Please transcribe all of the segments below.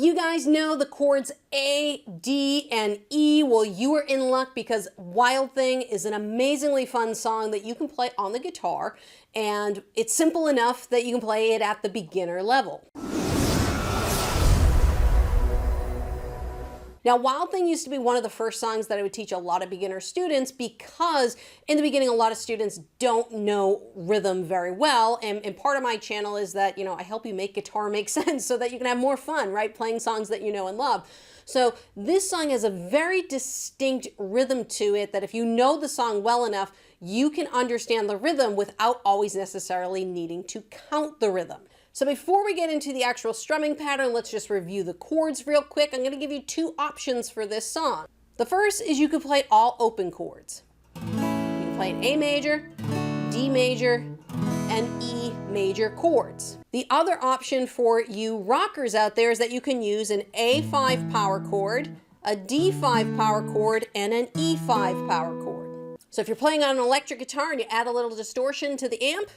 you guys know the chords A, D, and E? Well, you are in luck because Wild Thing is an amazingly fun song that you can play on the guitar, and it's simple enough that you can play it at the beginner level. Now, Wild Thing used to be one of the first songs that I would teach a lot of beginner students because in the beginning, a lot of students don't know rhythm very well. And part of my channel is that, you know, I help you make guitar make sense so that you can have more fun, right? Playing songs that you know and love. So this song has a very distinct rhythm to it that if you know the song well enough, you can understand the rhythm without always necessarily needing to count the rhythm. So before we get into the actual strumming pattern, let's just review the chords real quick. I'm going to give you two options for this song. The first is you can play all open chords. You can play an A major, D major, and E major chords. The other option for you rockers out there is that you can use an A5 power chord, a D5 power chord, and an E5 power chord. So if you're playing on an electric guitar and you add a little distortion to the amp,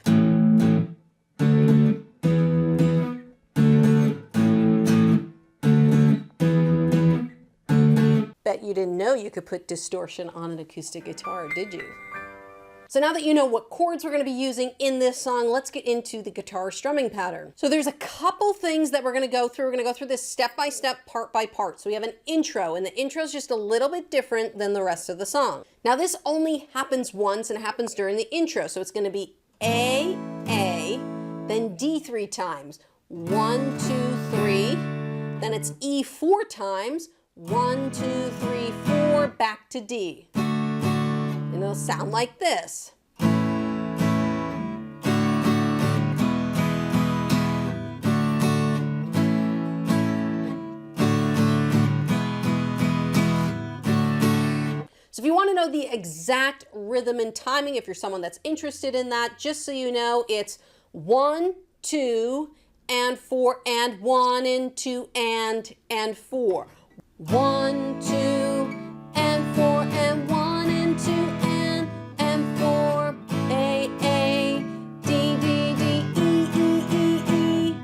bet you didn't know you could put distortion on an acoustic guitar, did you? So now that you know what chords we're going to be using in this song, let's get into the guitar strumming pattern. So there's a couple things that we're going to go through. We're going to go through this step by step, part by part. So we have an intro, and the intro is just a little bit different than the rest of the song. Now this only happens once, and it happens during the intro. So it's going to be A, then D 3 times. 1, 2, 3. Then it's E 4 times. 1, 2, 3, 4, back to D. And it'll sound like this. So if you want to know the exact rhythm and timing, if you're someone that's interested in that, just so you know, it's 1, 2, and 4, and 1, and 2, and 4. 1, 2, and 4, and 1, and 2, and 4. A, D, D, D, E, E, E, E.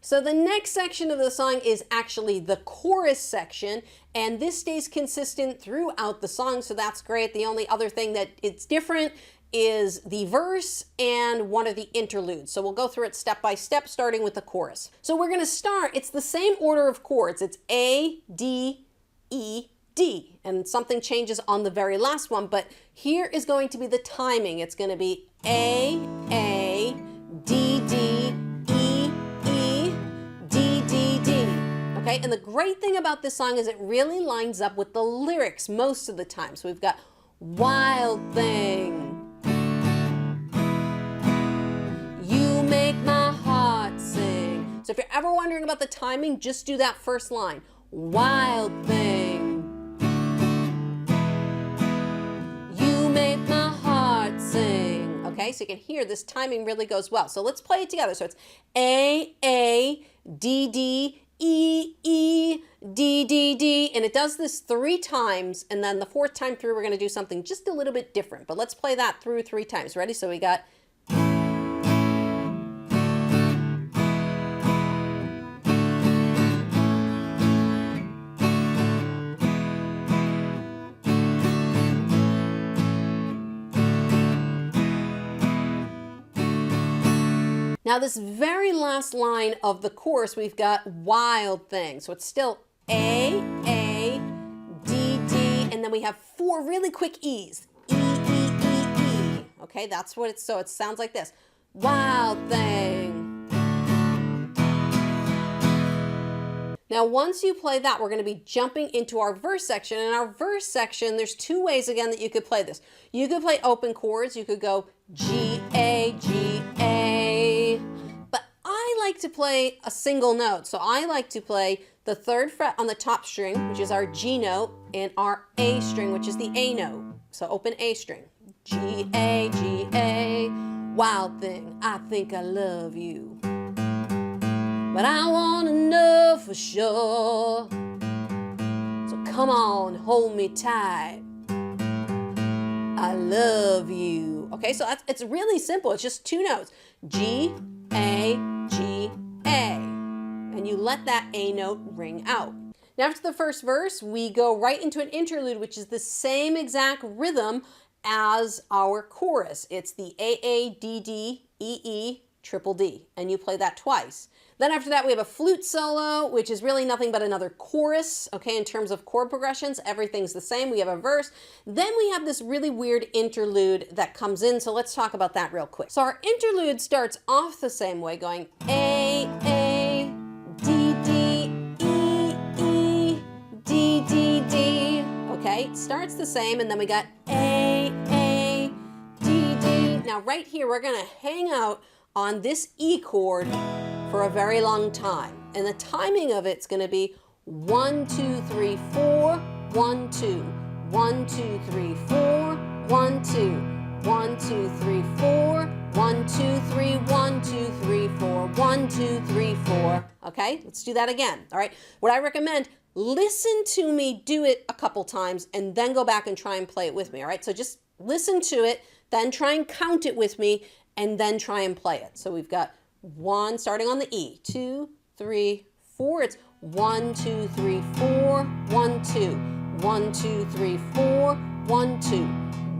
So the next section of the song is actually the chorus section, and this stays consistent throughout the song, so that's great. The only other thing that it's different is the verse and one of the interludes. So we'll go through it step by step, starting with the chorus. So we're gonna start, it's the same order of chords. It's A, D, E, D, and something changes on the very last one, but here is going to be the timing. It's gonna be A, D, D, E, E, D, D, D. Okay, and the great thing about this song is it really lines up with the lyrics most of the time. So we've got wild thing, make my heart sing. So if you're ever wondering about the timing, just do that first line. Wild thing, you make my heart sing. Okay, so you can hear this timing really goes well. So let's play it together. So it's A, D, D, E, E, D, D, D, and it does this 3 times, and then the 4th time through we're going to do something just a little bit different. But let's play that through 3 times. Ready? So we got now this very last line of the chorus, we've got wild thing. So it's still A, D, D, and then we have 4 really quick E's. E, E, E, E. Okay, that's what it's, so it sounds like this. Wild thing. Now once you play that, we're going to be jumping into our verse section. In our verse section, there's 2 ways again that you could play this. You could play open chords. You could go G, A, G, A. But I like to play a single note. So I like to play the 3rd fret on the top string, which is our G note, and our A string, which is the A note. So open A string. G, A, G, A. Wild thing, I think I love you, but I want to know for sure. So come on, hold me tight. I love you. Okay, so it's really simple. It's just two notes, G, A, G, A. And you let that A note ring out. Now after the first verse, we go right into an interlude, which is the same exact rhythm as our chorus. It's the A, A, D, D, E, E, triple D, and you play that twice. Then after that, we have a flute solo, which is really nothing but another chorus, okay, in terms of chord progressions. Everything's the same. We have a verse. Then we have this really weird interlude that comes in, so let's talk about that real quick. So our interlude starts off the same way, going A, D, D, E, E, D, D, D, okay? It starts the same, and then we got A, D, D. Now right here, we're gonna hang out on this E chord for a very long time. And the timing of it's gonna be 1, 2, 3, 4, 1, 2, 1, 2, 3, 4, 1, 2, 1, 2, 3, 4, 1, 2, 3, 1, 2, 3, 4, 1, 2, 3, 4. Okay, let's do that again. All right, what I recommend, listen to me do it a couple times and then go back and try and play it with me. All right, so just listen to it, then try and count it with me, and then try and play it. So we've got 1 starting on the E, 2, 3, 4. It's 1, 2, 3, 4, 1, 2, 1, 2, 3, 4, 1, 2,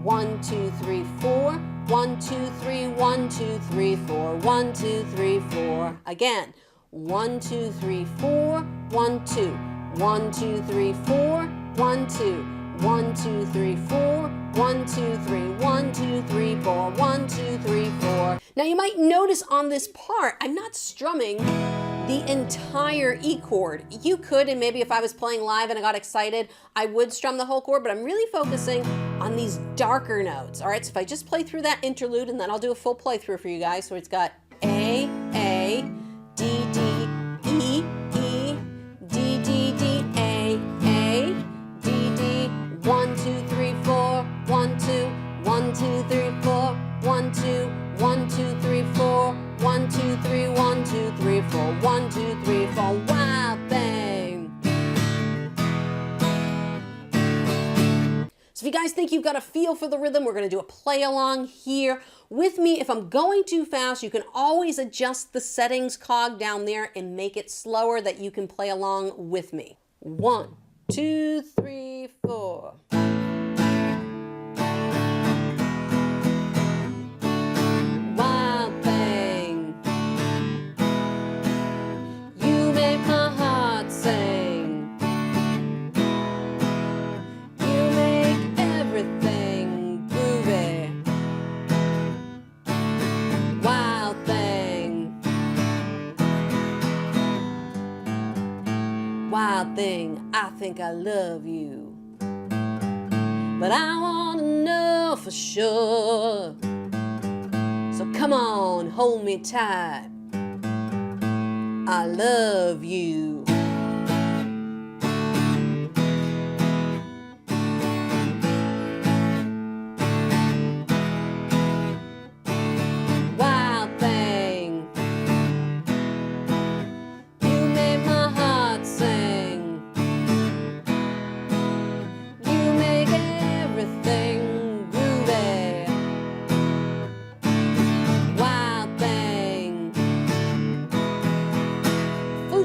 1, 2, 3, 4, 1, 2, 3, 1, 2, 3, 4, 1, 2, 3, 4. Again, 1, 2, 3, 4, 1, 2, 1, 2, 3, 4, 1, 2, 1, 2, 3, 4, 1, 2, 3, 1, 2, 3, 4, 1, 2, 3, 4. Now you might notice on this part, I'm not strumming the entire E chord. You could, and maybe if I was playing live and I got excited, I would strum the whole chord, but I'm really focusing on these darker notes. All right, so if I just play through that interlude, and then I'll do a full playthrough for you guys. So it's got A, D, D, E, E, D, D, D, A, D, D, 1, 2, 3, 4, 1, 2, 1, 2, 3, 4, 1, 2, 1, 2, 3, 4, 1, 2, 3, 1, 2, 3, 4, 1, 2, 3, 4, wild thing. So if you guys think you've got a feel for the rhythm, we're gonna do a play along here with me. If I'm going too fast, you can always adjust the settings cog down there and make it slower that you can play along with me. 1, 2, 3, 4. Wild thing, I think I love you, but I wanna know for sure. So come on, hold me tight. I love you.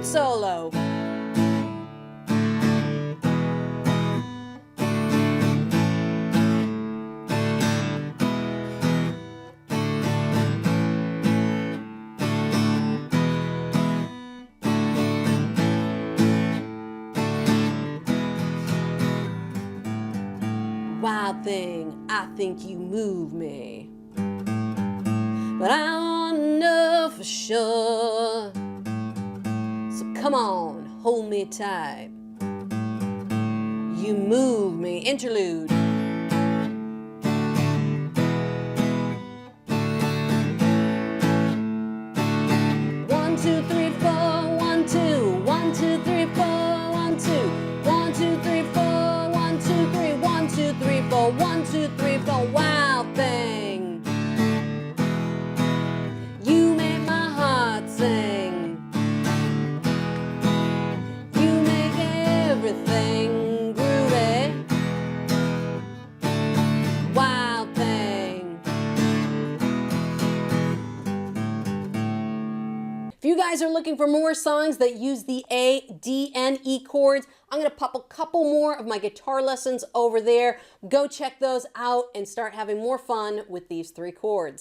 Solo. Wild thing, I think you move me, but I wanna know for sure. Come on, hold me tight. You move me. Interlude. 1, 2, 3, 4, 1, 2, 1, 2, 3, 4, 1, 2, 1, 2, 3, 4, 1, 2, 3, 1, 2, 3, 4, 1, 2, 3, 4, wild thing. You make my heart sing. Everything groovy. Wild thing. guys are looking for more songs that use the A, D, and E chords, I'm going to pop a couple more of my guitar lessons over there. Go check those out and start having more fun with these 3 chords.